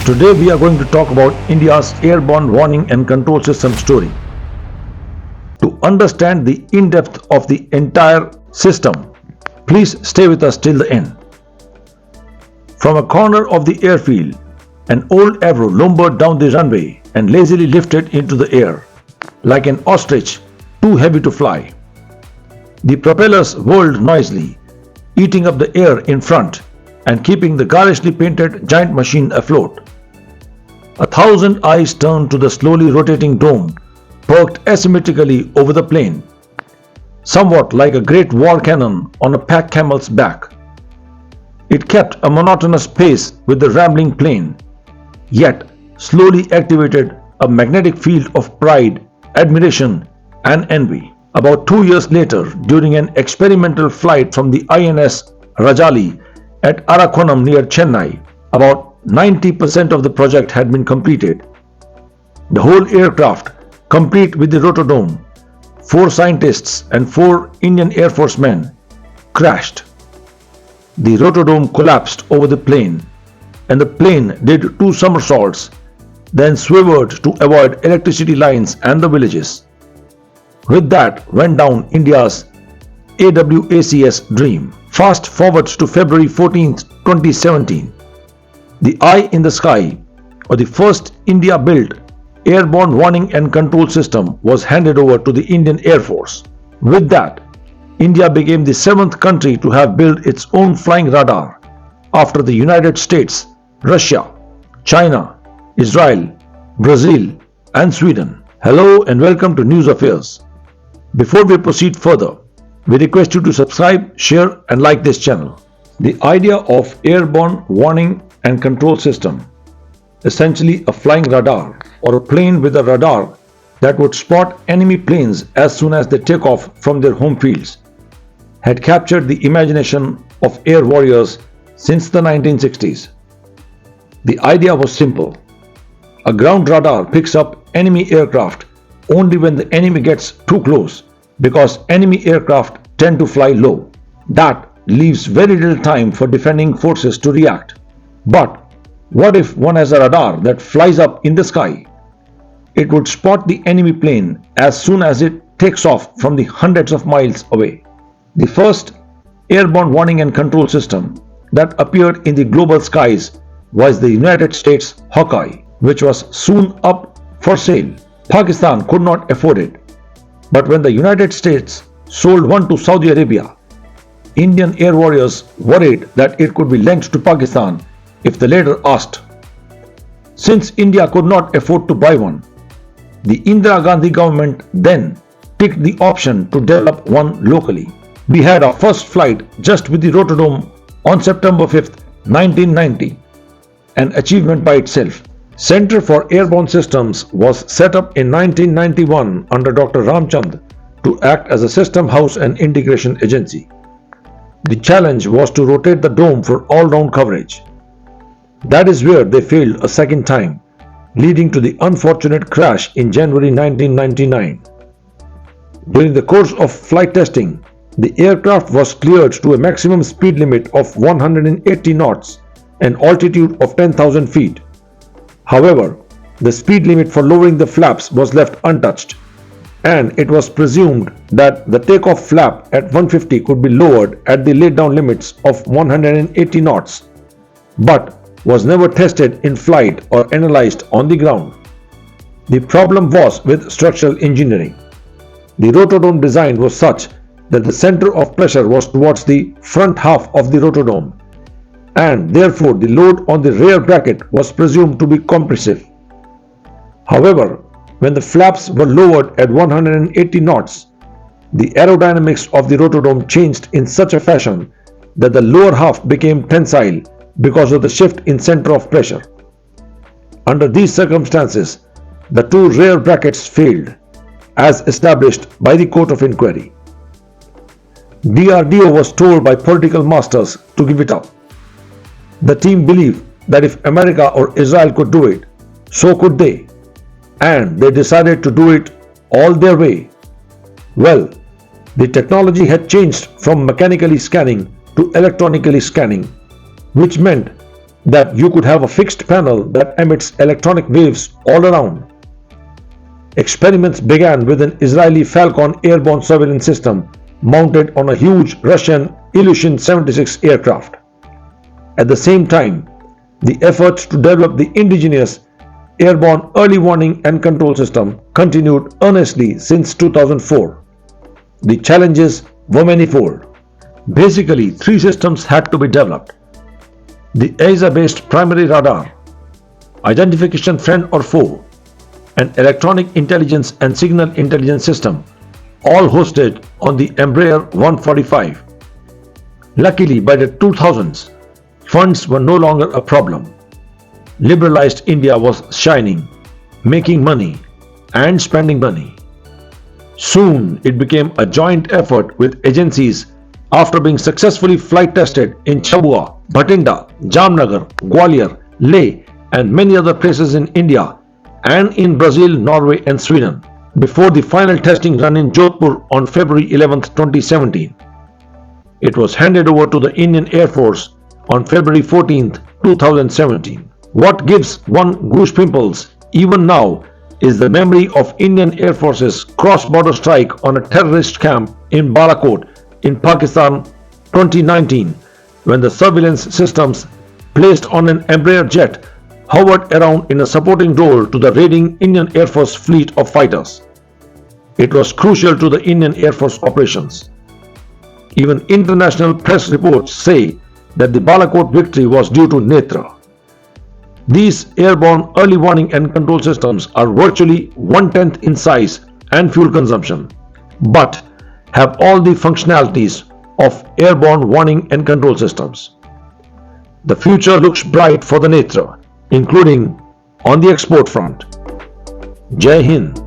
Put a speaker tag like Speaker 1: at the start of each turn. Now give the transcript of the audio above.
Speaker 1: Today we are going to talk about India's airborne warning and control system story. To understand the in-depth of the entire system, please stay with us till the end. From a corner of the airfield, an old Avro lumbered down the runway and lazily lifted into the air, like an ostrich too heavy to fly. The propellers whirled noisily, eating up the air in front and keeping the garishly painted giant machine afloat. 1,000 eyes turned to the slowly rotating dome, perked asymmetrically over the plane, somewhat like a great war cannon on a pack camel's back. It kept a monotonous pace with the rambling plane, yet slowly activated a magnetic field of pride, admiration, and envy. About 2 years later, during an experimental flight from the INS Rajali at Arakonam near Chennai, about 90% of the project had been completed. The whole aircraft, complete with the rotodome, 4 scientists and 4 Indian Air Force men, crashed. The rotodome collapsed over the plane, and the plane did 2 somersaults, then swiveled to avoid electricity lines and the villages. With that went down India's AWACS dream. Fast forward to February 14, 2017. The Eye in the Sky, or the first India-built airborne warning and control system, was handed over to the Indian Air Force. With that, India became the 7th country to have built its own flying radar, after the United States, Russia, China, Israel, Brazil, and Sweden. Hello and welcome to News Affairs. Before we proceed further, we request you to subscribe, share, and like this channel. The idea of airborne warning and control system, essentially a flying radar or a plane with a radar that would spot enemy planes as soon as they take off from their home fields, had captured the imagination of air warriors since the 1960s. The idea was simple. A ground radar picks up enemy aircraft only when the enemy gets too close, because enemy aircraft tend to fly low. That leaves very little time for defending forces to react. But what if one has a radar that flies up in the sky? It would spot the enemy plane as soon as it takes off from the hundreds of miles away. The first airborne warning and control system that appeared in the global skies was the United States Hawkeye, which was soon up for sale. Pakistan could not afford it. But when the United States sold one to Saudi Arabia, Indian air warriors worried that it could be lent to Pakistan if the latter asked. Since India could not afford to buy one, the Indira Gandhi government then picked the option to develop one locally. We had our first flight just with the rotodome on September 5, 1990, an achievement by itself. Center for Airborne Systems was set up in 1991 under Dr. Ramchand to act as a system house and integration agency. The challenge was to rotate the dome for all-round coverage. That is where they failed a second time, leading to the unfortunate crash in January 1999. During the course of flight testing, the aircraft was cleared to a maximum speed limit of 180 knots and altitude of 10,000 feet. However, the speed limit for lowering the flaps was left untouched, and it was presumed that the takeoff flap at 150 could be lowered at the laid-down limits of 180 knots, but was never tested in flight or analyzed on the ground. The problem was with structural engineering. The rotodome design was such that the center of pressure was towards the front half of the rotodome, and therefore the load on the rear bracket was presumed to be compressive. However, when the flaps were lowered at 180 knots, the aerodynamics of the rotodome changed in such a fashion that the lower half became tensile because of the shift in center of pressure. Under these circumstances, the 2 rear brackets failed, as established by the Court of Inquiry. DRDO was told by political masters to give it up. The team believed that if America or Israel could do it, so could they, and they decided to do it all their way. Well, the technology had changed from mechanically scanning to electronically scanning, which meant that you could have a fixed panel that emits electronic waves all around. Experiments began with an Israeli Falcon airborne surveillance system mounted on a huge Russian Ilyushin-76 aircraft. At the same time, the efforts to develop the indigenous airborne early warning and control system continued earnestly since 2004. The challenges were manifold. Basically, three systems had to be developed: the AESA-based primary radar, identification friend or foe, an electronic intelligence and signal intelligence system, all hosted on the Embraer 145. Luckily, by the 2000s, funds were no longer a problem. Liberalized India was shining, making money and spending money. Soon, it became a joint effort with agencies after being successfully flight tested in Chabua, Bhatinda, Jamnagar, Gwalior, Leh, and many other places in India and in Brazil, Norway, and Sweden, before the final testing run in Jodhpur on February 11, 2017. It was handed over to the Indian Air Force on February 14, 2017. What gives one goosepimples even now is the memory of Indian Air Force's cross-border strike on a terrorist camp in Balakot in Pakistan 2019, when the surveillance systems placed on an Embraer jet hovered around in a supporting role to the raiding Indian Air Force fleet of fighters. It was crucial to the Indian Air Force operations. Even international press reports say that the Balakot victory was due to Netra. These airborne early warning and control systems are virtually 1/10 in size and fuel consumption, but have all the functionalities of airborne warning and control systems. The future looks bright for the Netra, including on the export front. Jai Hind.